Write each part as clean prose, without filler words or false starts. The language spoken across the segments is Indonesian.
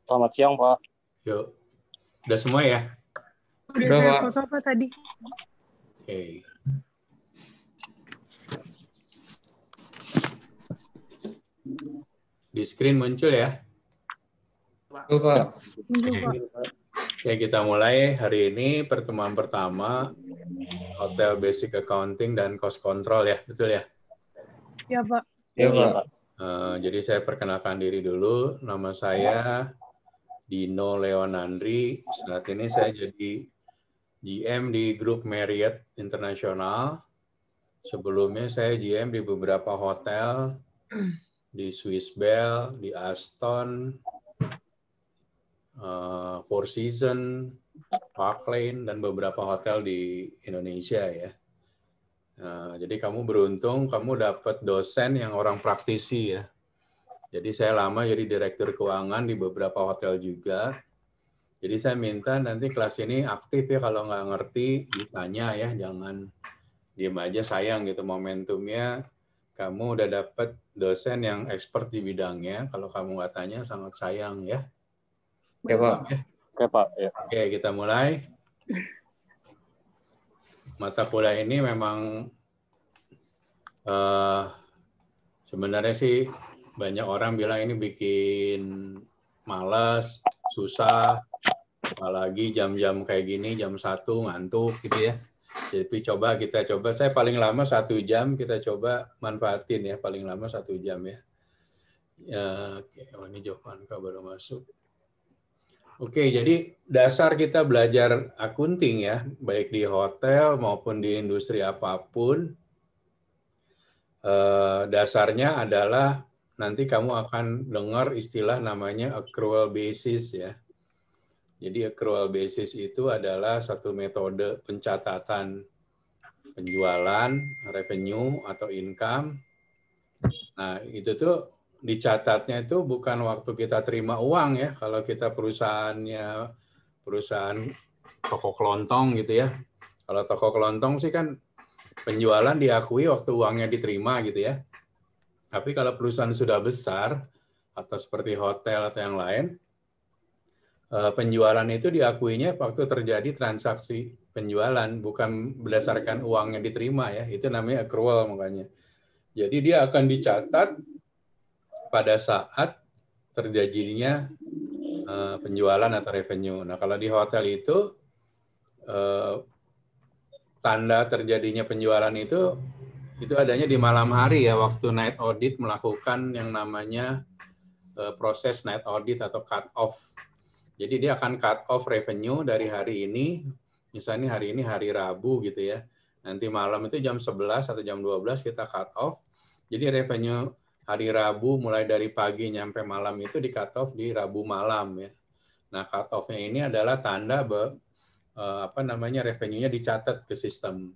Selamat siang, Pak. Yuk, udah semua ya? Udah Udah, saya Pak. foto Pak tadi. Oke. Di screen muncul ya? Betul, Pak. Tunggu, Pak. Oke, kita mulai hari ini pertemuan pertama Hotel Basic Accounting dan Cost Control ya, betul ya? Ya, Pak. Iya, Iya, Pak. Jadi saya perkenalkan diri dulu, nama saya Dino Leonandri. Saat ini saya jadi GM di Grup Marriott International. Sebelumnya saya GM di beberapa hotel, di Swiss Bell, di Aston, Four Seasons, Park Lane, dan beberapa hotel di Indonesia ya. Jadi kamu beruntung, kamu dapat dosen yang orang praktisi ya. Jadi saya lama jadi direktur keuangan di beberapa hotel juga. Jadi saya minta nanti kelas ini aktif ya, kalau nggak ngerti ditanya ya, jangan diem aja, sayang gitu momentumnya. Kamu udah dapat dosen yang expert di bidangnya, kalau kamu nggak tanya sangat sayang ya. Oke, Pak. Oke, Pak. Ya. Oke, kita mulai. Mata kuliah ini memang sebenarnya sih banyak orang bilang ini bikin malas, susah, apalagi jam-jam kayak gini, jam 1 ngantuk gitu ya. Jadi kita coba, saya paling lama 1 jam, kita coba manfaatin ya, paling lama 1 jam ya. Ini Jovanka baru masuk. Oke, jadi dasar kita belajar akunting ya, baik di hotel maupun di industri apapun, dasarnya adalah nanti kamu akan dengar istilah namanya accrual basis ya. Jadi accrual basis itu adalah satu metode pencatatan penjualan, revenue atau income. Nah, itu tuh dicatatnya itu bukan waktu kita terima uang ya, kalau kita perusahaan toko kelontong gitu ya. Kalau toko kelontong sih kan penjualan diakui waktu uangnya diterima gitu ya. Tapi kalau perusahaan sudah besar atau seperti hotel atau yang lain, penjualan itu diakuinya waktu terjadi transaksi penjualan, bukan berdasarkan uang yang diterima ya. Itu namanya accrual makanya. Jadi dia akan dicatat pada saat terjadinya penjualan atau revenue. Nah, kalau di hotel itu tanda terjadinya penjualan itu adanya di malam hari ya, waktu night audit melakukan yang namanya proses night audit atau cut off. Jadi dia akan cut off revenue dari hari ini, misalnya hari ini hari Rabu gitu ya. Nanti malam itu jam 11 atau jam 12 kita cut off. Jadi revenue hari Rabu mulai dari pagi nyampe malam itu di cut off di Rabu malam ya. Nah, cut off-nya ini adalah tanda revenue-nya dicatat ke sistem.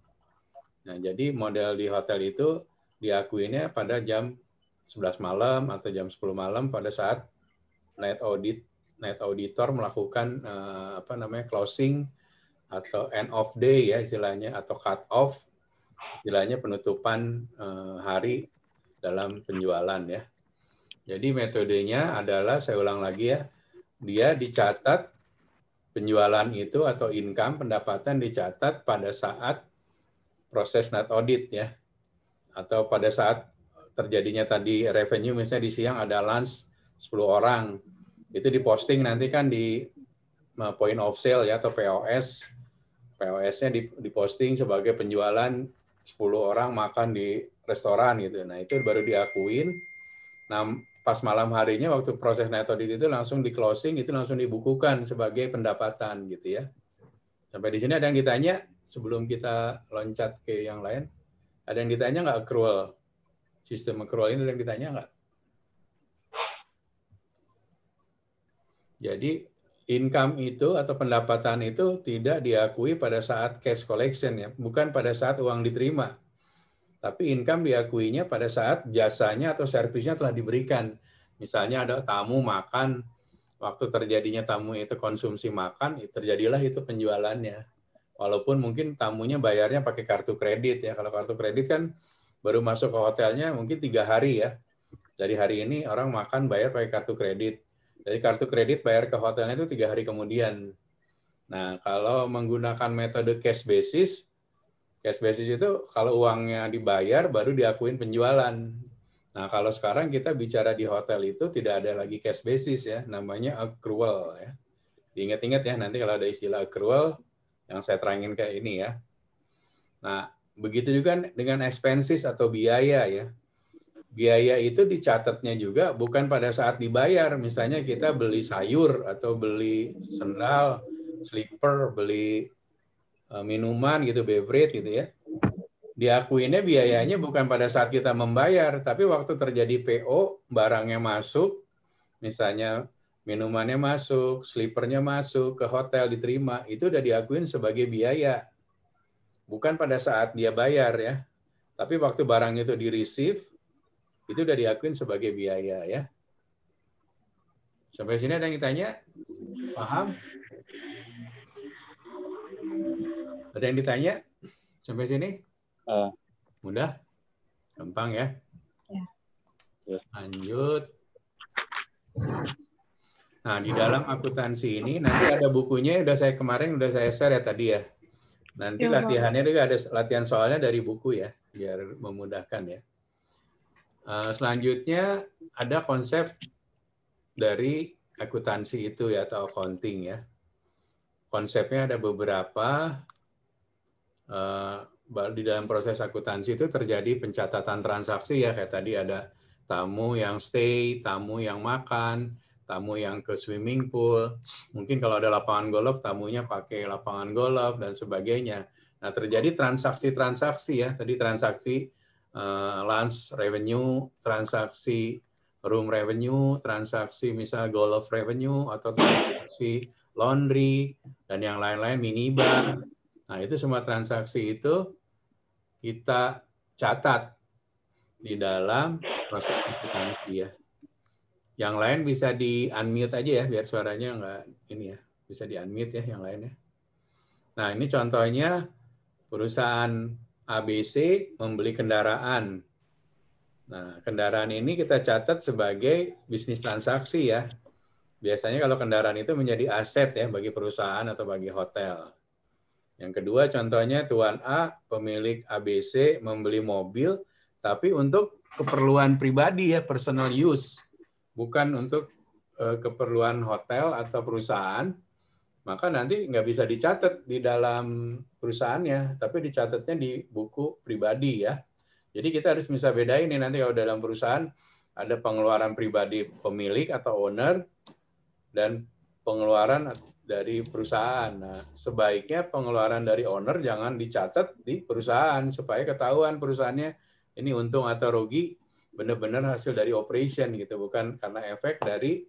Nah, jadi model di hotel itu diakuinya pada jam 11 malam atau jam 10 malam pada saat night auditor melakukan closing atau end of day ya istilahnya, atau cut off istilahnya, penutupan hari dalam penjualan ya. Jadi metodenya adalah, saya ulang lagi ya, dia dicatat penjualan itu atau income, pendapatan dicatat pada saat proses night audit ya, atau pada saat terjadinya tadi revenue, misalnya di siang ada lunch 10 orang, itu diposting nanti kan di point of sale ya atau POS. POS-nya diposting sebagai penjualan 10 orang makan di restoran gitu. Nah, itu baru diakuin. Nah, pas malam harinya waktu proses night audit itu langsung di closing, itu langsung dibukukan sebagai pendapatan gitu ya. Sampai di sini ada yang ditanya sebelum kita loncat ke yang lain? Ada yang ditanya nggak accrual? Sistem accrual ini ada yang ditanya nggak? Jadi income itu atau pendapatan itu tidak diakui pada saat cash collection ya, bukan pada saat uang diterima. Tapi income diakuinya pada saat jasanya atau servisnya telah diberikan. Misalnya ada tamu makan, waktu terjadinya tamu itu konsumsi makan, terjadilah itu penjualannya. Walaupun mungkin tamunya bayarnya pakai kartu kredit ya. Kalau kartu kredit kan baru masuk ke hotelnya mungkin 3 hari ya. Dari hari ini orang makan bayar pakai kartu kredit. Jadi kartu kredit bayar ke hotelnya itu 3 hari kemudian. Nah, kalau menggunakan metode cash basis itu kalau uangnya dibayar baru diakuin penjualan. Nah, kalau sekarang kita bicara di hotel itu tidak ada lagi cash basis ya, namanya accrual ya. Diingat-ingat ya, nanti kalau ada istilah accrual yang saya terangin kayak ini ya. Nah, begitu juga dengan expenses atau biaya ya. Biaya itu dicatatnya juga bukan pada saat dibayar. Misalnya kita beli sayur atau beli sendal, slipper, beli minuman gitu, beverage gitu ya. Diakuinnya biayanya bukan pada saat kita membayar, tapi waktu terjadi PO, barangnya masuk, misalnya minumannya masuk, slippernya masuk, ke hotel diterima, itu udah diakuin sebagai biaya. Bukan pada saat dia bayar ya. Tapi waktu barang itu di-receive, itu udah diakuin sebagai biaya ya. Sampai sini ada yang ditanya? Paham? Ada yang ditanya? Sampai sini? Mudah? Gampang ya? Ya. Lanjut. Nah, di dalam akuntansi ini nanti ada bukunya, kemarin udah saya share ya tadi ya. Nanti Ya, Pak. latihannya juga ada latihan soalnya dari buku ya, biar memudahkan ya. Selanjutnya ada konsep dari akuntansi itu ya, atau accounting ya. Konsepnya ada beberapa. Di dalam proses akuntansi itu terjadi pencatatan transaksi ya, kayak tadi ada tamu yang stay, tamu yang makan, tamu yang ke swimming pool, mungkin kalau ada lapangan golf, tamunya pakai lapangan golf dan sebagainya. Nah, terjadi transaksi-transaksi ya, tadi transaksi lunch revenue, transaksi room revenue, transaksi misalnya golf revenue, atau transaksi laundry, dan yang lain-lain, minibar. Nah, itu semua transaksi itu kita catat di dalam proses akuntansi ya. Yang lain bisa di-unmute aja ya, biar suaranya nggak ini ya, bisa di-unmute ya yang lainnya. Nah, ini contohnya perusahaan ABC membeli kendaraan. Nah, kendaraan ini kita catat sebagai bisnis transaksi ya. Biasanya kalau kendaraan itu menjadi aset ya bagi perusahaan atau bagi hotel. Yang kedua contohnya Tuan A, pemilik ABC membeli mobil, tapi untuk keperluan pribadi ya, personal use. Bukan untuk keperluan hotel atau perusahaan, maka nanti nggak bisa dicatat di dalam perusahaannya, tapi dicatatnya di buku pribadi ya. Jadi kita harus bisa bedain nih nanti kalau dalam perusahaan ada pengeluaran pribadi pemilik atau owner dan pengeluaran dari perusahaan. Nah, sebaiknya pengeluaran dari owner jangan dicatat di perusahaan supaya ketahuan perusahaannya ini untung atau rugi benar-benar hasil dari operation gitu, bukan karena efek dari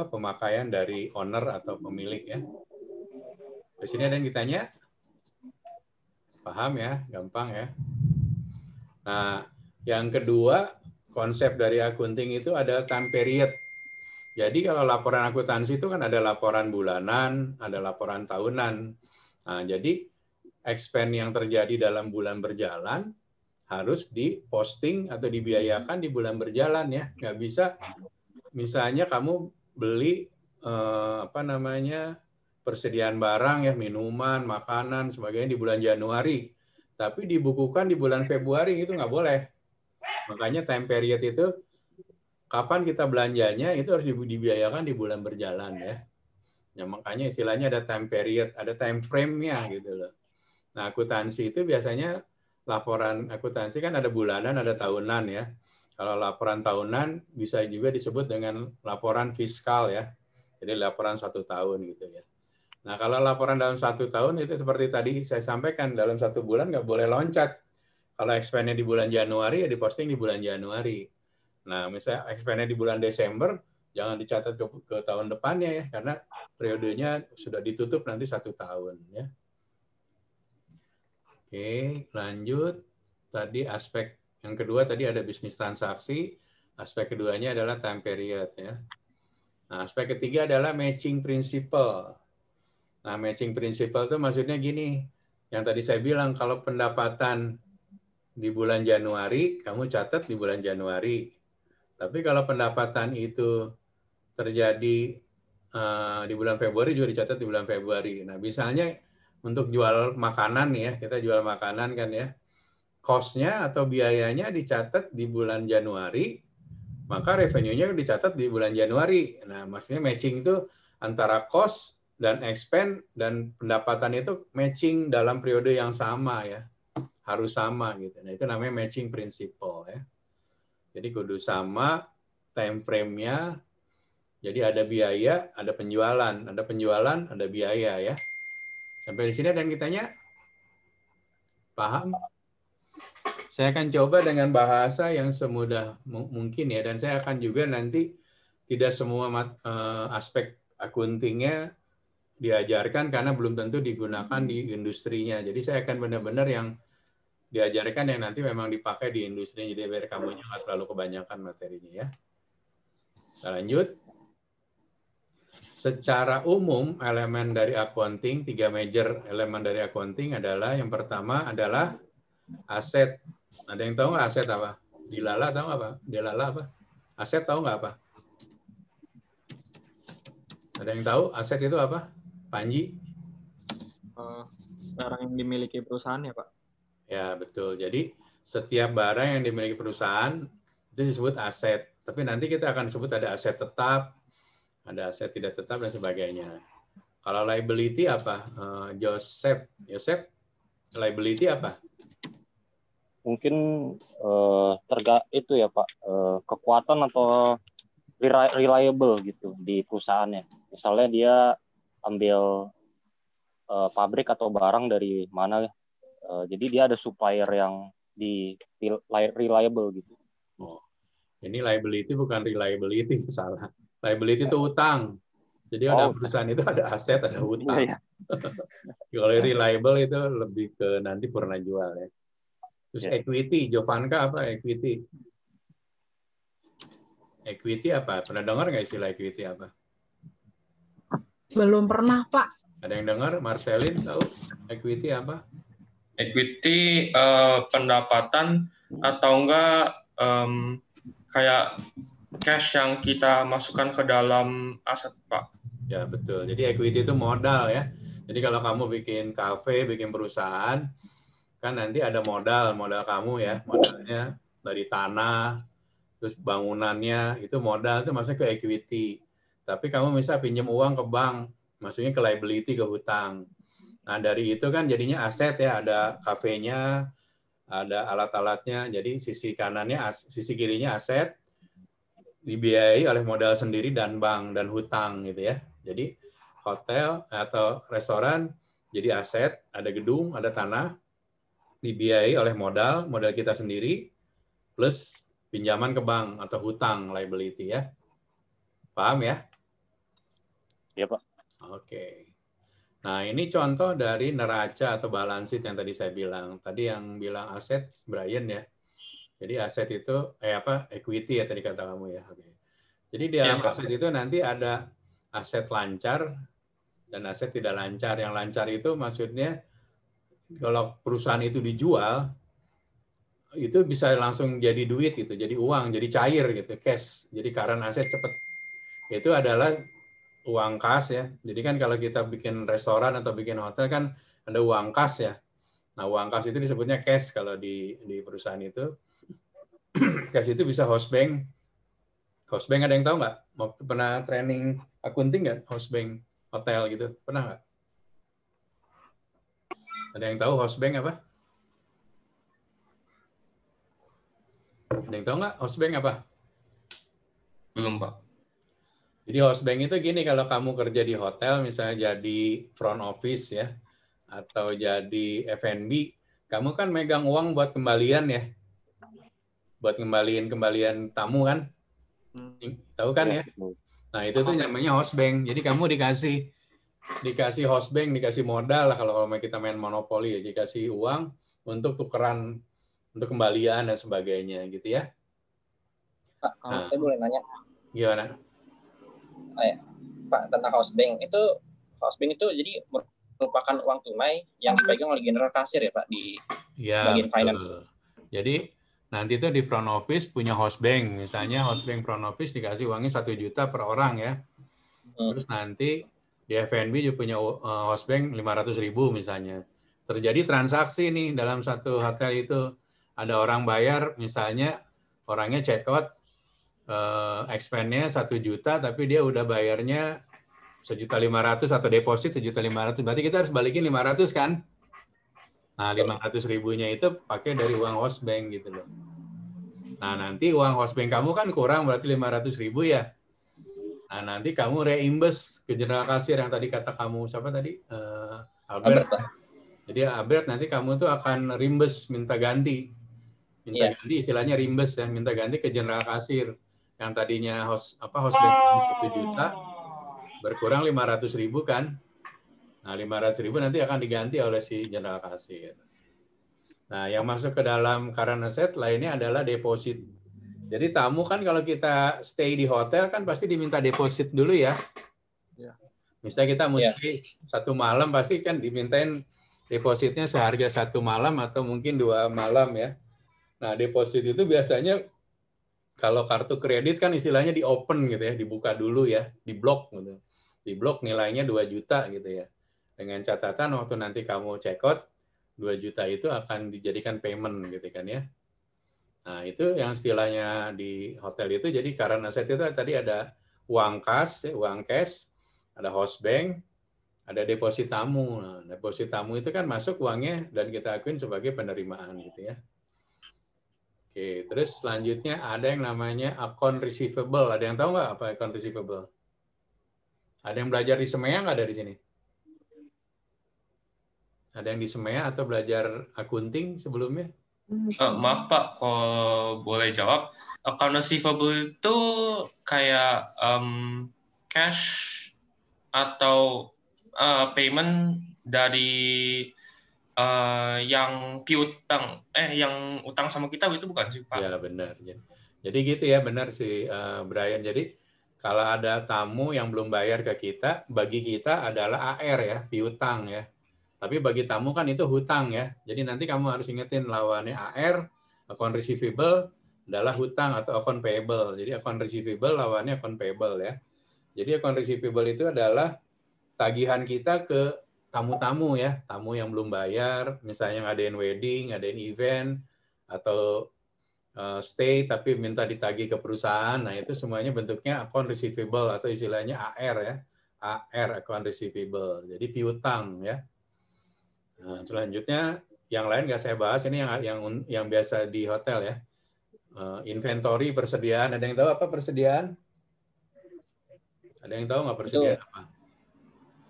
pemakaian dari owner atau pemilik ya. Di sini ada yang ditanya? Paham ya? Gampang ya. Nah, yang kedua konsep dari accounting itu ada time period. Jadi kalau laporan akuntansi itu kan ada laporan bulanan, ada laporan tahunan. Nah, jadi expense yang terjadi dalam bulan berjalan harus diposting atau dibiayakan di bulan berjalan ya. Nggak bisa, misalnya kamu beli persediaan barang ya, minuman, makanan, sebagainya di bulan Januari, tapi dibukukan di bulan Februari, itu nggak boleh. Makanya time period itu kapan kita belanjanya itu harus dibiayakan di bulan berjalan ya. Ya makanya istilahnya ada time period, ada time frame-nya gitu loh. Nah, akuntansi itu biasanya laporan akuntansi kan ada bulanan, ada tahunan ya. Kalau laporan tahunan bisa juga disebut dengan laporan fiskal ya. Jadi laporan 1 tahun gitu ya. Nah, kalau laporan dalam 1 tahun itu seperti tadi saya sampaikan, dalam 1 bulan nggak boleh loncat. Kalau expense-nya di bulan Januari ya diposting di bulan Januari. Nah, misalnya expense-nya di bulan Desember, jangan dicatat ke tahun depannya ya, karena periodenya sudah ditutup nanti 1 tahun ya. Oke, lanjut. Tadi aspek yang kedua tadi ada bisnis transaksi, aspek keduanya adalah time period ya. Nah, aspek ketiga adalah matching principle. Nah, matching principle itu maksudnya gini, yang tadi saya bilang kalau pendapatan di bulan Januari, kamu catat di bulan Januari. Tapi kalau pendapatan itu terjadi di bulan Februari juga dicatat di bulan Februari. Nah, misalnya untuk jual makanan nih ya, kita jual makanan kan ya, cost-nya atau biayanya dicatat di bulan Januari, maka revenue-nya dicatat di bulan Januari. Nah, maksudnya matching itu antara cost dan expense dan pendapatan itu matching dalam periode yang sama ya. Harus sama gitu. Nah, itu namanya matching principle ya. Jadi kudu sama time frame-nya. Jadi ada biaya, ada penjualan, ada biaya ya. Sampai di sini ada yang ditanya? Paham? Saya akan coba dengan bahasa yang semudah mungkin ya, dan saya akan juga nanti tidak semua aspek akuntingnya diajarkan karena belum tentu digunakan di industrinya. Jadi saya akan benar-benar yang diajarkan yang nanti memang dipakai di industri, jadi biar kamunya nggak terlalu kebanyakan materinya ya. Kita lanjut. Secara umum, elemen dari accounting, 3 major elemen dari accounting adalah, yang pertama adalah aset. Ada yang tahu nggak aset apa? Dilala tahu nggak apa? Dilala apa? Aset tahu nggak apa? Ada yang tahu aset itu apa? Panji? Barang yang dimiliki perusahaan ya Pak? Ya, betul. Jadi setiap barang yang dimiliki perusahaan itu disebut aset. Tapi nanti kita akan sebut ada aset tetap, ada aset tidak tetap, dan sebagainya. Kalau liability apa? Joseph, liability apa? Mungkin itu ya Pak, kekuatan atau reliable gitu di perusahaannya. Misalnya dia ambil pabrik atau barang dari mana, jadi dia ada supplier yang reliable gitu. Oh, ini liability bukan reliability, salah. Liability itu utang. Jadi ada perusahaan itu ada aset, ada utang. Iya. Kalau reliable itu lebih ke nanti purna jual ya. Terus equity, Jovanka apa equity? Equity apa? Pernah dengar nggak istilah equity apa? Belum pernah, Pak. Ada yang dengar? Marcelin tahu equity apa? Equity pendapatan atau enggak kayak cash yang kita masukkan ke dalam aset, Pak. Ya, betul. Jadi equity itu modal ya. Jadi kalau kamu bikin kafe, bikin perusahaan, kan nanti ada modal kamu ya. Modalnya dari tanah, terus bangunannya, itu modal itu maksudnya ke equity. Tapi kamu bisa pinjam uang ke bank, maksudnya ke liability, ke hutang. Nah, dari itu kan jadinya aset ya, ada kafenya, ada alat-alatnya. Jadi sisi kanannya, sisi kirinya aset, dibiayai oleh modal sendiri dan bank dan hutang gitu ya. Jadi hotel atau restoran jadi aset, ada gedung, ada tanah, dibiayai oleh modal kita sendiri plus pinjaman ke bank atau hutang, liability ya. Paham ya? Iya, Pak. Oke. Nah, ini contoh dari neraca atau balance sheet yang tadi saya bilang. Tadi yang bilang aset Brian ya. Jadi aset itu equity ya tadi kata kamu ya. Oke. Jadi di dalam aset itu nanti ada aset lancar dan aset tidak lancar. Yang lancar itu maksudnya kalau perusahaan itu dijual itu bisa langsung jadi duit gitu, jadi uang, jadi cair gitu, cash. Jadi current aset cepat. Itu adalah uang kas ya. Jadi kan kalau kita bikin restoran atau bikin hotel kan ada uang kas ya. Nah, uang kas itu disebutnya cash kalau di perusahaan itu. Cash itu bisa house bank. House bank ada yang tahu nggak? Waktu pernah training akunting nggak? House bank hotel gitu. Pernah nggak? Ada yang tahu house bank apa? Ada yang tahu nggak house bank apa? Belum, Pak. Jadi house bank itu gini, kalau kamu kerja di hotel, misalnya jadi front office ya, atau jadi F&B, kamu kan megang uang buat kembalian ya, buat kembalian tamu kan, tahu kan ya? Nah itu tuh namanya house bank. Jadi kamu dikasih house bank, dikasih modal lah kalau kita main monopoli ya, dikasih uang untuk tukeran, untuk kembalian dan sebagainya gitu ya. Pak, kalau saya boleh nanya. Gimana? Pak, tentang house bank itu jadi merupakan uang tunai yang dipegang oleh general kasir ya Pak di bagian finance. Jadi nanti itu di front office punya host bank, misalnya host bank front office dikasih uangnya 1 juta per orang ya. Terus nanti di F&B juga punya host bank 500.000 misalnya. Terjadi transaksi nih dalam satu hotel itu, ada orang bayar misalnya orangnya check out expense-nya 1 juta tapi dia udah bayarnya 1.500.000 atau deposit 1.500.000, berarti kita harus balikin 500 kan? Nah, 500.000-nya itu pakai dari uang host bank gitu loh. Nah, nanti uang host bank kamu kan kurang berarti 500.000 ya. Nah, nanti kamu reimburse ke general kasir yang tadi kata kamu, siapa tadi? Albert. Jadi Albert nanti kamu tuh akan reimburse, minta ganti. Minta ganti istilahnya reimburse ya, minta ganti ke general kasir. Yang tadinya host bank 1 juta berkurang 500.000 kan? Nah, 500.000 nanti akan diganti oleh si general kasir. Nah, yang masuk ke dalam current asset lainnya adalah deposit. Jadi tamu kan kalau kita stay di hotel kan pasti diminta deposit dulu ya. Misalnya kita mesti 1 malam pasti kan dimintain depositnya seharga 1 malam atau mungkin 2 malam ya. Nah, deposit itu biasanya kalau kartu kredit kan istilahnya di open gitu ya, dibuka dulu ya, di blok gitu. Di blok nilainya 2 juta gitu ya. Dengan catatan waktu nanti kamu check out, 2 juta itu akan dijadikan payment gitu kan ya. Nah, itu yang istilahnya di hotel itu, jadi current asset itu tadi ada uang cash, ada host bank, ada deposit tamu. Nah, deposit tamu itu kan masuk uangnya dan kita akuin sebagai penerimaan gitu ya. Oke, terus selanjutnya ada yang namanya account receivable. Ada yang tahu nggak apa account receivable? Ada yang belajar di SEMEA nggak dari sini? Ada yang di SEMEA atau belajar akunting sebelumnya? Maaf Pak, kalau boleh jawab, account receivable itu kayak cash atau payment dari yang piutang, yang utang sama kita itu bukan sih Pak? Ya benar. Jadi gitu ya, benar sih Brian. Jadi kalau ada tamu yang belum bayar ke kita, bagi kita adalah AR ya, piutang ya. Tapi bagi tamu kan itu hutang ya. Jadi nanti kamu harus ingetin lawannya AR, account receivable adalah hutang atau account payable. Jadi account receivable lawannya account payable ya. Jadi account receivable itu adalah tagihan kita ke tamu-tamu ya, tamu yang belum bayar, misalnya ngadain wedding, ngadain event, atau stay tapi minta ditagih ke perusahaan. Nah, itu semuanya bentuknya account receivable atau istilahnya AR ya. AR, account receivable. Jadi piutang ya. Nah, selanjutnya yang lain nggak saya bahas, ini yang biasa di hotel ya. Inventory, persediaan. Ada yang tahu apa persediaan? Ada yang tahu nggak persediaan apa?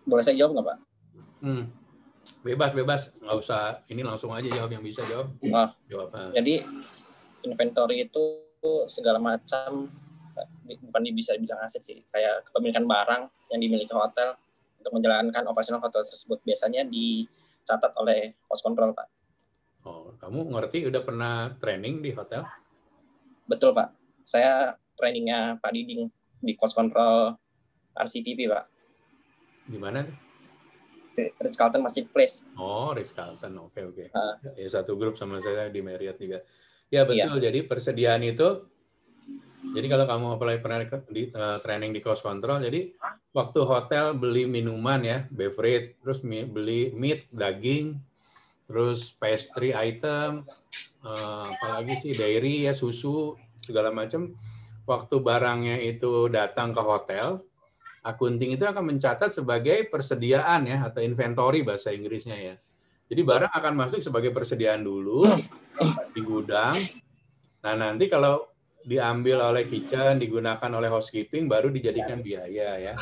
Boleh saya jawab nggak Pak? Bebas. Nggak usah, ini langsung aja jawab yang bisa jawab. Jawab. Jadi inventory itu segala macam, bukan bisa dibilang aset sih, kayak kepemilikan barang yang dimiliki hotel untuk menjalankan operasional hotel tersebut. Biasanya dicatat oleh cost control, Pak. Oh, kamu ngerti, udah pernah training di hotel? Betul, Pak. Saya trainingnya Pak Diding di cost control RCPP, Pak. Di mana? Ritz-Carlton Pacific Place. Oh, Ritz-Carlton. Oke. Ya, satu grup sama saya di Marriott juga. Ya, betul. Iya. Jadi persediaan itu, jadi kalau kamu pernah di training di cost control, jadi waktu hotel beli minuman ya, beverage, terus beli meat, daging, terus pastry item, apalagi sih, dairy ya, susu, segala macam. Waktu barangnya itu datang ke hotel, akunting itu akan mencatat sebagai persediaan ya, atau inventory bahasa Inggrisnya ya. Jadi barang akan masuk sebagai persediaan dulu di gudang. Nah, nanti kalau diambil oleh kitchen, digunakan oleh housekeeping, baru dijadikan biaya ya.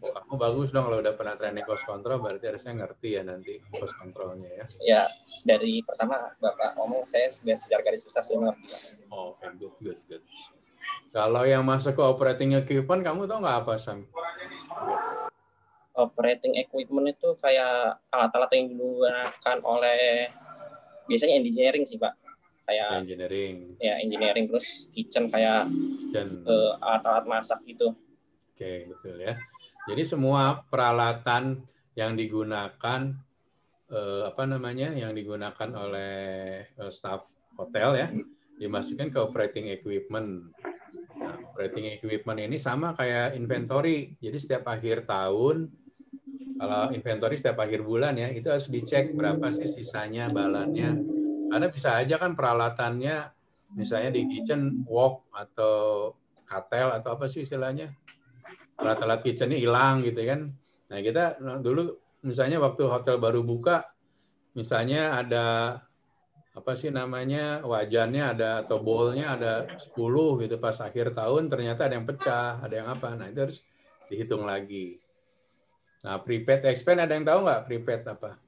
Oh, kamu bagus dong kalau udah pernah training cost control, berarti harusnya ngerti ya nanti cost controlnya ya. Ya, dari pertama Bapak ngomong, saya secara garis besar sudah mengerti. Oh, oke, good. Kalau yang masuk ke operating equipment, kamu tahu nggak apa, Sam? Operating equipment itu kayak alat-alat yang digunakan oleh biasanya engineering sih Pak, kayak engineering terus kitchen kayak alat-alat masak gitu. Oke, betul ya. Jadi semua peralatan yang digunakan yang digunakan oleh staf hotel ya, dimasukkan ke operating equipment. Nah, operating equipment ini sama kayak inventory. Jadi setiap akhir tahun, kalau inventory setiap akhir bulan ya, itu harus dicek berapa sih sisanya balannya. Karena bisa aja kan peralatannya, misalnya di kitchen wok atau katel atau apa sih istilahnya, alat-alat kitchennya hilang gitu kan. Nah kita dulu misalnya waktu hotel baru buka, misalnya ada apa sih namanya, wajannya ada atau bowlnya ada 10 gitu, pas akhir tahun ternyata ada yang pecah, ada yang apa. Nah itu harus dihitung lagi. Nah prepaid expense ada yang tahu nggak prepaid apa?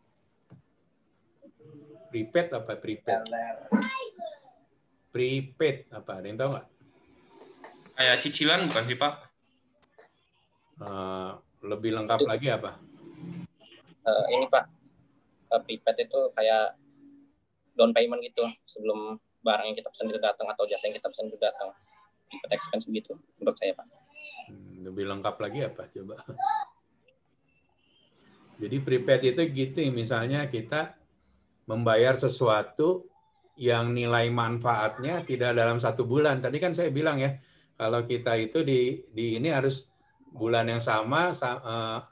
Prepaid apa prepaid? Prepaid apa? Ada yang tahu nggak? Kayak cicilan bukan sih Pak? Lebih lengkap lagi apa? Ini Pak, prepaid itu kayak down payment gitu sebelum barang yang kita pesan itu datang atau jasa yang kita pesan itu datang. Prepaid expense begitu menurut saya Pak. Lebih lengkap lagi apa coba? Jadi prepaid itu gitu, misalnya kita membayar sesuatu yang nilai manfaatnya tidak dalam 1 bulan. Tadi kan saya bilang ya, kalau kita itu di ini harus bulan yang sama,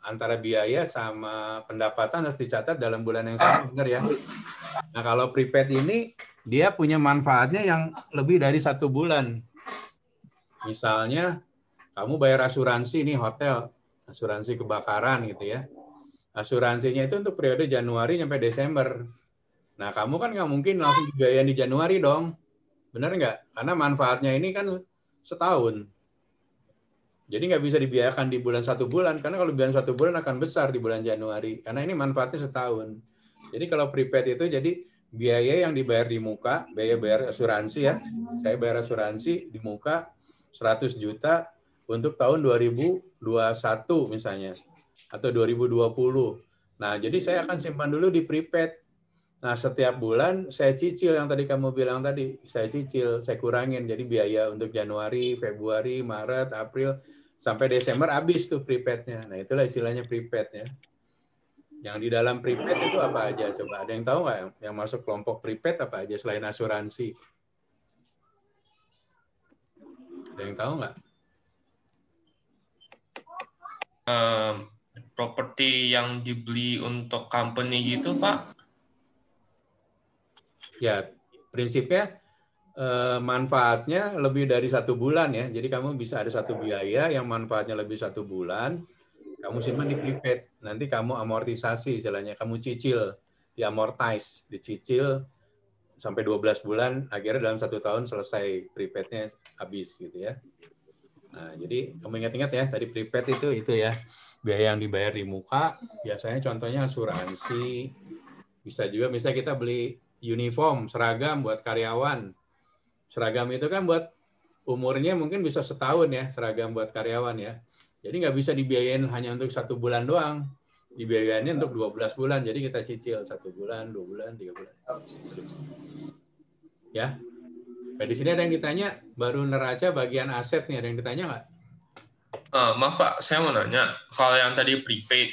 antara biaya sama pendapatan harus dicatat dalam bulan yang sama, benar ya? Nah kalau prepaid ini dia punya manfaatnya yang lebih dari 1 bulan. Misalnya kamu bayar asuransi nih hotel, asuransi kebakaran gitu ya. Asuransinya itu untuk periode Januari sampai Desember. Nah kamu kan nggak mungkin langsung dibiayain di Januari dong, benar nggak? Karena manfaatnya ini kan setahun. Jadi nggak bisa dibiayakan di bulan 1 bulan, karena kalau bulan 1 bulan akan besar di bulan Januari, karena ini manfaatnya setahun. Jadi kalau prepaid itu jadi biaya yang dibayar di muka, biaya bayar asuransi ya, saya bayar asuransi di muka 100 juta untuk tahun 2021 misalnya, atau 2020. Nah jadi saya akan simpan dulu di prepaid. Nah setiap bulan saya cicil yang tadi kamu bilang tadi, saya cicil, saya kurangin. Jadi biaya untuk Januari, Februari, Maret, April, sampai Desember habis tuh prepaidnya. Nah itulah istilahnya prepaid ya. Yang di dalam prepaid itu apa aja? Coba ada yang tahu nggak yang masuk kelompok prepaid apa aja selain asuransi? Ada yang tahu nggak? Properti yang dibeli untuk company gitu Pak? Ya, prinsipnya manfaatnya lebih dari 1 bulan ya. Jadi kamu bisa ada satu biaya yang manfaatnya lebih 1 bulan, kamu simpan di prepaid. Nanti kamu amortisasi istilahnya, kamu cicil, diamortize, dicicil sampai 12 bulan, akhirnya dalam 1 tahun selesai prepaidnya habis gitu ya. Nah, jadi kamu ingat-ingat ya, tadi prepaid itu ya, biaya yang dibayar di muka, biasanya contohnya asuransi, bisa juga misalnya kita beli uniform, seragam buat karyawan. Seragam itu kan buat umurnya mungkin bisa setahun ya, seragam buat karyawan ya. Jadi nggak bisa dibiayain hanya untuk 1 bulan doang. Dibiayainnya untuk 12 bulan, jadi kita cicil 1 bulan, 2 bulan, 3 bulan. Ya. Nah, di sini ada yang ditanya, baru neraca bagian aset nih, ada yang ditanya nggak? Maaf Pak, saya mau nanya, kalau yang tadi prepaid,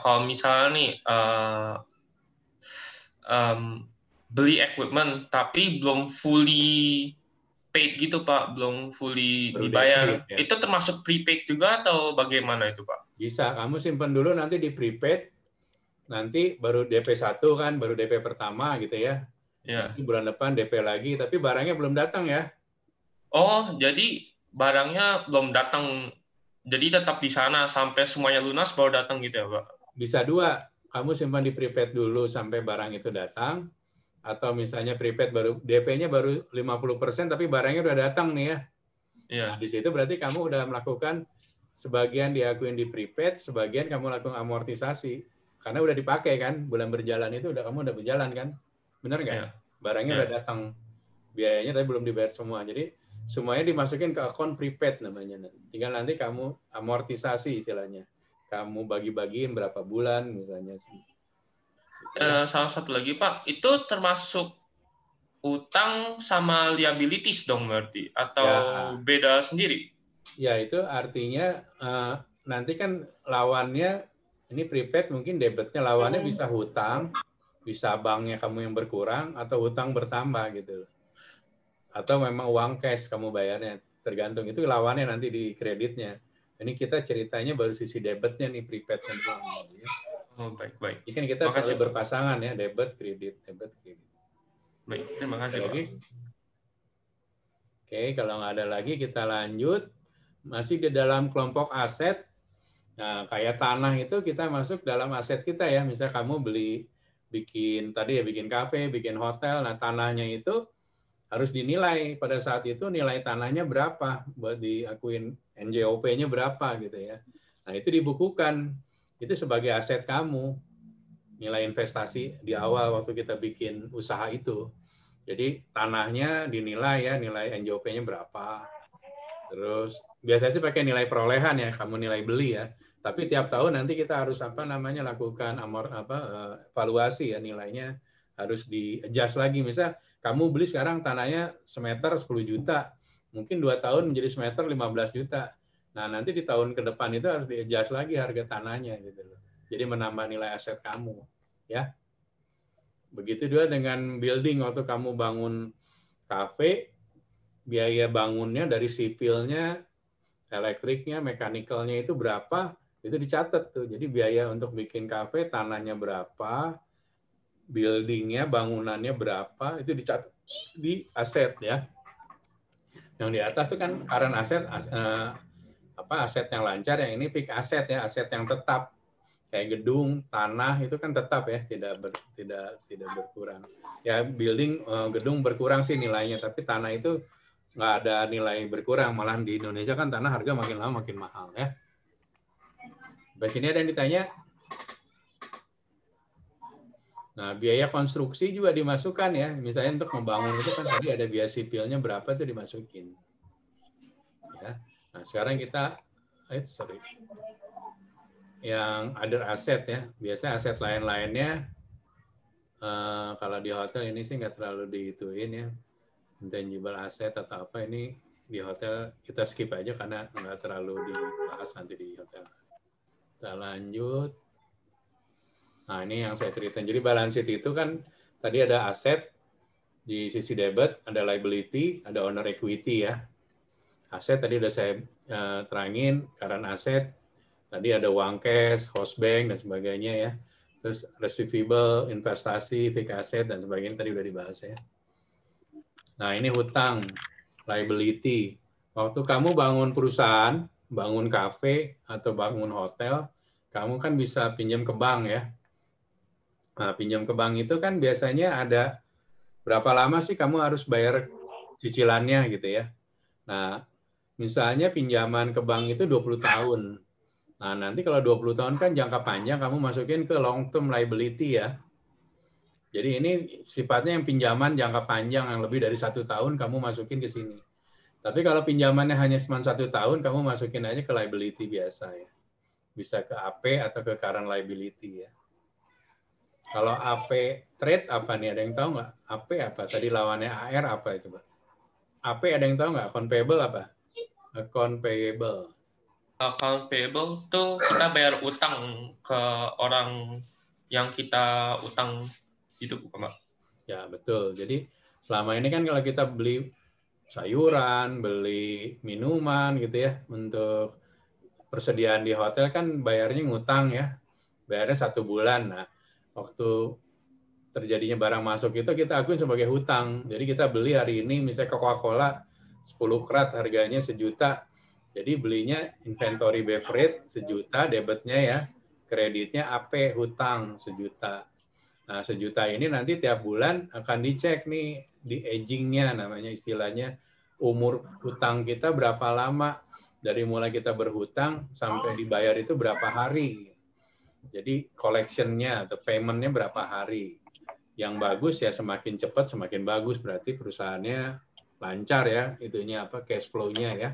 kalau misalnya nih beli equipment tapi belum fully paid gitu Pak, belum fully Baru dibayar, DP, ya. itu termasuk prepaid juga atau bagaimana itu Pak? Bisa, kamu simpan dulu nanti di prepaid, nanti baru DP 1 kan, baru DP pertama gitu ya. Ya. Nanti bulan depan DP lagi, tapi barangnya belum datang ya. Oh, jadi barangnya belum datang, jadi tetap di sana sampai semuanya lunas baru datang gitu ya Pak? Bisa 2, kamu simpan di prepaid dulu sampai barang itu datang, atau misalnya prepaid baru DP-nya baru 50% tapi barangnya udah datang nih ya. Iya. Nah, di situ berarti kamu udah melakukan sebagian diakuin di prepaid, sebagian kamu lakukan amortisasi. Karena udah dipakai kan, bulan berjalan itu kamu udah berjalan kan. Benar nggak? Iya. Barangnya udah datang. Biayanya tapi belum dibayar semua. Jadi semuanya dimasukin ke akun prepaid namanya. Tinggal nanti kamu amortisasi istilahnya. Kamu bagi-bagiin berapa bulan misalnya. Salah satu lagi Pak, itu termasuk utang sama liabilities dong berarti? Atau Ya. beda sendiri? Ya itu artinya nanti kan lawannya, ini prepaid mungkin debitnya, lawannya bisa hutang bisa banknya kamu yang berkurang atau hutang bertambah gitu. Atau memang uang cash kamu bayarnya, tergantung itu lawannya nanti di kreditnya. Ini kita ceritanya baru sisi debitnya nih, prepaid dan uang. Ya. Oh, baik. Ini kan kita Makasih, selalu berpasangan ya, debit kredit. Baik, terima kasih, Ada Pak. lagi? Oke, kalau nggak ada lagi kita lanjut. Masih di dalam kelompok aset. Nah, kayak tanah itu kita masuk dalam aset kita ya. Misal kamu bikin kafe, bikin hotel. Nah, tanahnya itu harus dinilai pada saat itu nilai tanahnya berapa buat diakuin NJOP-nya berapa gitu ya. Nah, itu dibukukan. Itu sebagai aset kamu. Nilai investasi di awal waktu kita bikin usaha itu. Jadi tanahnya dinilai ya, nilai NJOP-nya berapa. Terus biasanya sih pakai nilai perolehan ya, kamu nilai beli ya. Tapi tiap tahun nanti kita harus lakukan evaluasi ya, nilainya harus di-adjust lagi. Misal kamu beli sekarang tanahnya semeter 10 juta, mungkin 2 tahun menjadi semeter 15 juta. Nah, nanti di tahun ke depan itu harus di-adjust lagi harga tanahnya gitu loh. Jadi menambah nilai aset kamu ya. Begitu juga dengan building, waktu kamu bangun kafe, biaya bangunnya dari sipilnya, elektriknya, mekanikalnya itu berapa, itu dicatat tuh. Jadi biaya untuk bikin kafe, tanahnya berapa, buildingnya, bangunannya berapa, itu dicatat di aset ya. Yang di atas itu kan current aset, aset yang lancar, yang ini fixed aset ya, aset yang tetap. Kayak gedung, tanah itu kan tetap ya, tidak berkurang. Ya building, gedung berkurang sih nilainya, tapi tanah itu nggak ada nilai berkurang. Malah di Indonesia kan tanah harga makin lama makin mahal ya. Sampai sini ada yang ditanya? Nah, biaya konstruksi juga dimasukkan ya. Misalnya untuk membangun itu kan tadi ada biaya sipilnya berapa itu dimasukin. Ya. Nah, sekarang kita yang other asset ya, biasanya aset lain-lainnya kalau di hotel ini sih nggak terlalu dihituin ya, intangible asset atau apa, ini di hotel kita skip aja karena nggak terlalu dibahas nanti di hotel. Kita lanjut. Nah, ini yang saya ceritain. Jadi balance sheet itu kan tadi ada aset di sisi debit, ada liability, ada owner equity ya. Aset tadi udah saya terangin, current asset. Tadi ada uang cash, host bank, dan sebagainya ya. Terus receivable, investasi, fixed asset, dan sebagainya tadi udah dibahas ya. Nah, ini hutang, liability. Waktu kamu bangun perusahaan, bangun kafe, atau bangun hotel, kamu kan bisa pinjam ke bank ya. Nah, pinjam ke bank itu kan biasanya ada berapa lama sih kamu harus bayar cicilannya gitu ya. Nah, misalnya pinjaman ke bank itu 20 tahun. Nah, nanti kalau 20 tahun kan jangka panjang, kamu masukin ke long term liability ya. Jadi ini sifatnya yang pinjaman jangka panjang yang lebih dari 1 tahun, kamu masukin ke sini. Tapi kalau pinjamannya hanya cuma 1 tahun, kamu masukin aja ke liability biasa ya. Bisa ke AP atau ke current liability ya. Kalau AP trade apa nih? Ada yang tahu nggak? AP apa? Tadi lawannya AR apa itu, Pak? AP ada yang tahu nggak? Account payable apa? Account payable. Account payable tuh kita bayar utang ke orang yang kita utang itu, Pak. Ya, betul. Jadi selama ini kan kalau kita beli sayuran, beli minuman gitu ya, untuk persediaan di hotel kan bayarnya ngutang ya. Bayarnya 1 bulan. Nah, waktu terjadinya barang masuk itu kita akuin sebagai hutang. Jadi kita beli hari ini misalnya Coca-Cola 10 krat harganya 1 juta. Jadi belinya inventory beverage 1 juta, debitnya ya, kreditnya AP hutang 1 juta. Nah, 1 juta ini nanti tiap bulan akan dicek nih di aging-nya, namanya istilahnya umur hutang kita berapa lama, dari mulai kita berhutang sampai dibayar itu berapa hari. Jadi collection-nya atau payment-nya berapa hari. Yang bagus ya semakin cepat semakin bagus, berarti perusahaannya lancar ya, itunya apa, cash flow-nya ya.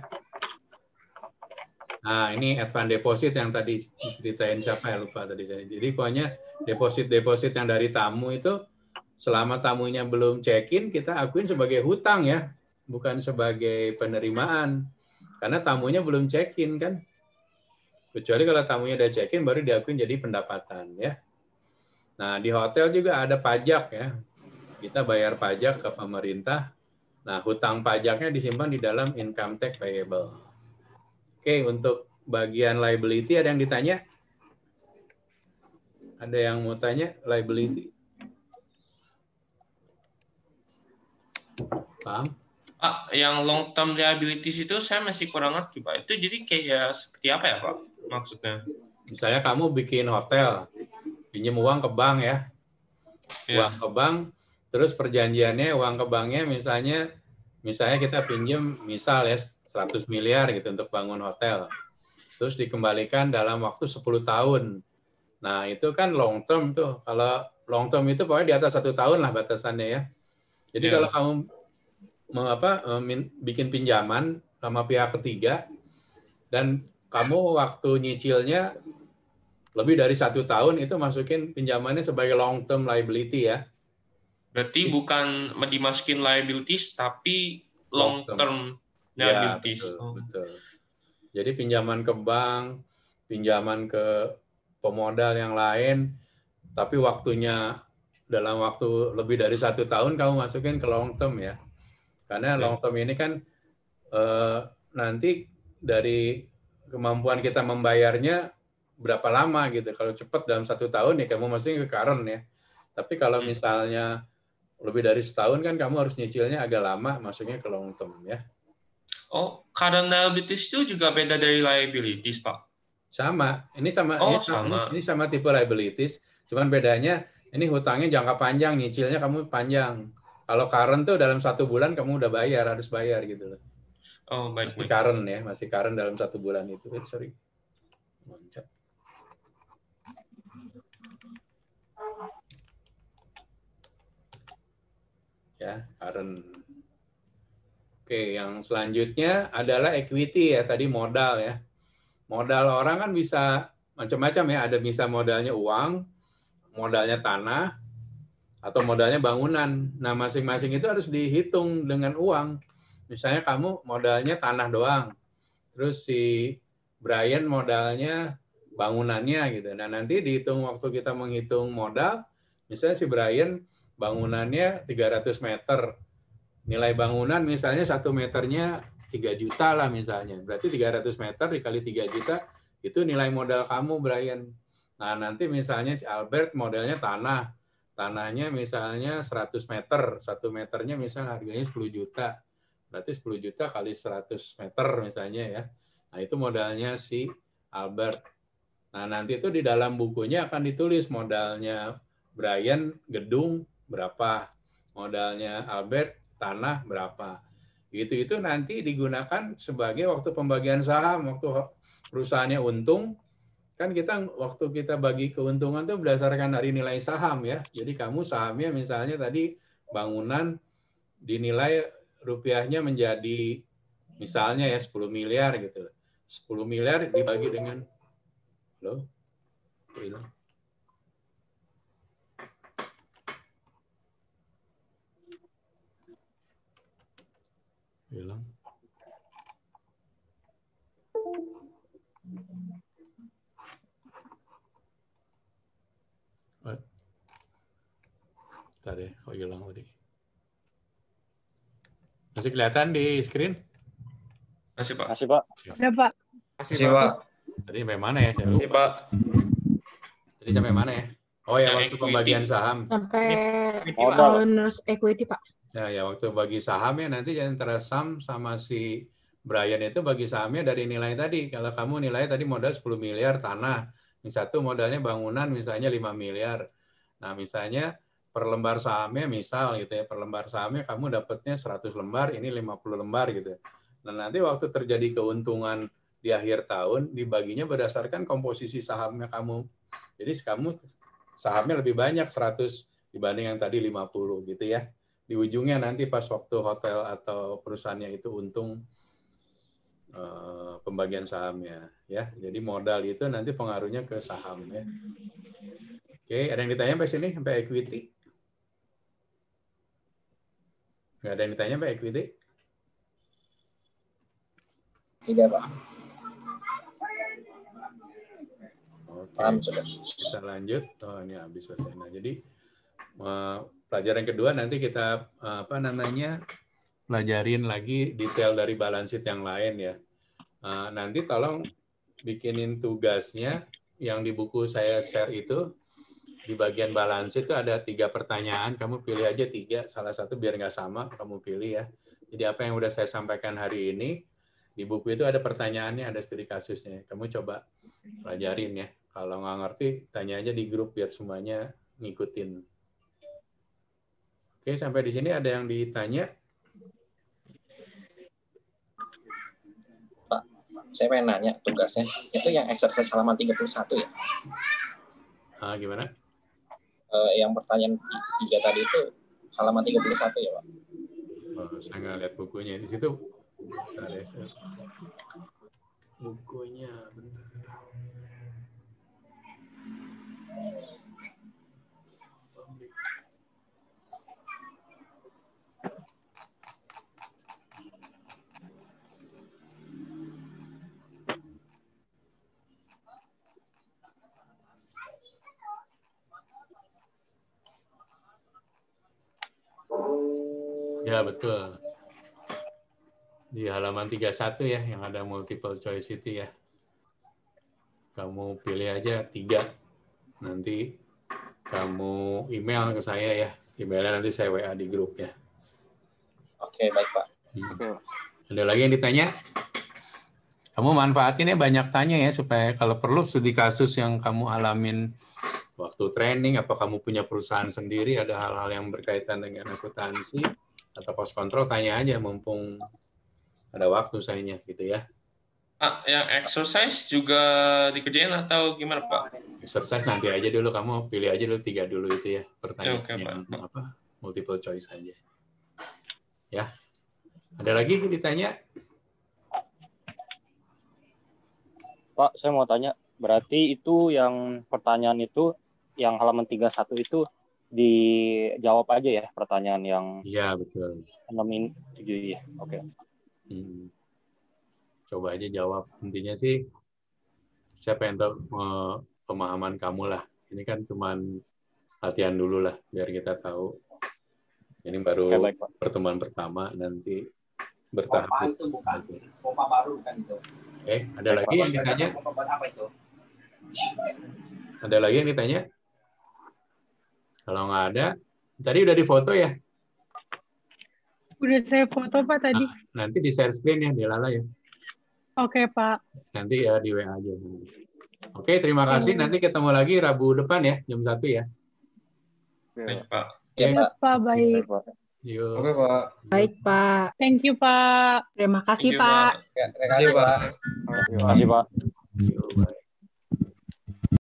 Nah, ini advance deposit yang tadi ceritain siapa ya, lupa tadi saya. Jadi pokoknya deposit yang dari tamu itu selama tamunya belum check-in kita akuin sebagai hutang ya, bukan sebagai penerimaan. Karena tamunya belum check-in kan. Kecuali kalau tamunya udah check-in baru diakuin jadi pendapatan ya. Nah, di hotel juga ada pajak ya. Kita bayar pajak ke pemerintah. Nah, hutang pajaknya disimpan di dalam income tax payable. Oke, untuk bagian liability ada yang ditanya? Ada yang mau tanya liability? Paham? Pak, yang long term liabilities itu saya masih kurang ngerti, Pak. Itu jadi kayak seperti apa ya, Pak? Maksudnya? Misalnya kamu bikin hotel, pinjam uang ke bank ya. Ya. Uang ke bank, terus perjanjiannya uang ke banknya misalnya kita pinjam misal ya 100 miliar gitu untuk bangun hotel. Terus dikembalikan dalam waktu 10 tahun. Nah, itu kan long term tuh. Kalau long term itu pokoknya di atas 1 tahun lah batasannya ya. Jadi Ya. kalau kamu bikin pinjaman sama pihak ketiga dan kamu waktu nyicilnya lebih dari 1 tahun, itu masukin pinjamannya sebagai long term liability ya. Berarti bukan dimasukin liabilities, tapi long term Ya, liabilities. betul. Jadi pinjaman ke bank, pinjaman ke pemodal yang lain, tapi waktunya dalam waktu lebih dari 1 tahun kamu masukin ke long term ya. Karena long term ini kan nanti dari kemampuan kita membayarnya berapa lama gitu. Kalau cepat dalam 1 tahun ya kamu masukin ke current ya. Tapi kalau misalnya lebih dari setahun kan kamu harus nyicilnya agak lama, masuknya ke long term ya. Oh, current liabilities itu juga beda dari liabilities, Pak? Sama. Ini sama. Sama. Ini sama tipe liabilities. Cuman bedanya ini hutangnya jangka panjang, nyicilnya kamu panjang. Kalau current tuh dalam 1 bulan kamu udah harus bayar gitu loh. Oh, baik. Masih current ya, masih current dalam 1 bulan itu. Sorry. Loncat. Ya, current. Oke, yang selanjutnya adalah equity ya, tadi modal ya. Modal orang kan bisa macam-macam ya, ada bisa modalnya uang, modalnya tanah, atau modalnya bangunan. Nah, masing-masing itu harus dihitung dengan uang. Misalnya kamu modalnya tanah doang, terus si Brian modalnya bangunannya gitu. Nah, nanti dihitung waktu kita menghitung modal, misalnya si Brian bangunannya 300 meter. Nilai bangunan misalnya 1 meternya 3 juta lah misalnya. Berarti 300 meter dikali 3 juta, itu nilai modal kamu, Brian. Nah, nanti misalnya si Albert modalnya tanah. Tanahnya misalnya 100 meter. 1 meternya misalnya harganya 10 juta. Berarti 10 juta kali 100 meter misalnya ya. Nah, itu modalnya si Albert. Nah, nanti itu di dalam bukunya akan ditulis modalnya Brian gedung berapa, modalnya Albert tanah berapa. Itu nanti digunakan sebagai waktu pembagian saham, waktu perusahaannya untung, kan kita waktu kita bagi keuntungan itu berdasarkan dari nilai saham ya. Jadi kamu sahamnya misalnya tadi bangunan dinilai rupiahnya menjadi misalnya ya 10 miliar gitu. 10 miliar dibagi dengan hilang. Tadi kok hilang tadi? Masih kelihatan di screen? Masih, Pak. Masih, Pak. Ada, Pak. Masih, Pak. Tadi sampai mana ya? Masih, Pak. Tadi sampai mana ya? Oh ya, waktu Equity. pembagian saham. Sampai Modal. owners equity, Pak. Ya, waktu bagi sahamnya nanti antara Sam sama si Brian itu bagi sahamnya dari nilai tadi. Kalau kamu nilai tadi modal 10 miliar tanah, yang satu modalnya bangunan misalnya 5 miliar. Nah, misalnya per lembar sahamnya misal gitu ya, per lembar sahamnya kamu dapatnya 100 lembar, ini 50 lembar gitu. Nah, nanti waktu terjadi keuntungan di akhir tahun dibaginya berdasarkan komposisi sahamnya kamu. Jadi kamu sahamnya lebih banyak 100 dibanding yang tadi 50 gitu ya. Di ujungnya nanti pas waktu hotel atau perusahaannya itu untung pembagian sahamnya ya. Jadi modal itu nanti pengaruhnya ke saham ya. Oke, ada yang ditanya sampai sini sampai equity? Nggak ada yang ditanya sampai equity? Tidak, Pak. Paham sudah. Kita lanjut. Oh, ini habis selesai. Nah, jadi pelajaran kedua nanti kita pelajarin lagi detail dari balance sheet yang lain ya. Nanti tolong bikinin tugasnya yang di buku saya share itu. Di bagian balance itu ada 3 pertanyaan, kamu pilih aja 3, salah satu biar nggak sama, kamu pilih ya. Jadi apa yang udah saya sampaikan hari ini, di buku itu ada pertanyaannya, ada studi kasusnya. Kamu coba pelajarin ya. Kalau nggak ngerti, tanya aja di grup biar semuanya ngikutin. Oke, sampai di sini ada yang ditanya? Pak, saya pengen nanya tugasnya. Itu yang exercise halaman 31 ya? Gimana? Yang pertanyaan 3 tadi itu halaman 31 ya, Pak? Oh, saya nggak lihat bukunya. Di situ. Bentar ya. Bukunya, bentar. Ya, betul. Di halaman 31 ya, yang ada multiple choice itu ya. Kamu pilih aja 3. Nanti kamu email ke saya ya. Emailnya nanti saya WA di grup ya. Oke, baik Pak. Ada lagi yang ditanya? Kamu manfaatin ya, banyak tanya ya, supaya kalau perlu studi kasus yang kamu alamin waktu training, apa kamu punya perusahaan sendiri, ada hal-hal yang berkaitan dengan akuntansi, atau cost control, tanya aja mumpung ada waktu sayanya gitu ya. Yang exercise juga dikerjain atau gimana Pak? Exercise nanti aja dulu, kamu pilih aja dulu 3 dulu itu ya, pertanyaan Oke, yang Pak. multiple choice aja. Ya. Ada lagi yang ditanya? Pak, saya mau tanya, berarti itu yang pertanyaan itu, yang halaman 31 itu dijawab aja ya pertanyaan yang Iya, betul. 6-7 ya. Oke. Coba aja jawab. Intinya sih, saya pengen tahu pemahaman kamu lah. Ini kan cuman latihan dulu lah, biar kita tahu. Ini baru pertemuan pertama, nanti bertahap. Pompa itu bukan. Pompa baru bukan itu. Oke, ada lagi yang ditanya? Pompa apa itu? Ada lagi yang ditanya? Kalau nggak ada, tadi udah difoto ya? Udah saya foto Pak tadi. Nanti di share screen ya, di Lala ya. Oke Pak. Nanti ya di WA aja. Oke, terima kasih. Nanti ketemu lagi Rabu depan ya, jam 1 ya. Baik Pak. Ya Pak, baik. Yuk. Oke, Pak. Baik, Pak. Thank you Pak. Terima kasih, Thank you, Pak. Ya, terima kasih Pak. Terima kasih, Pak. Yuk, bye.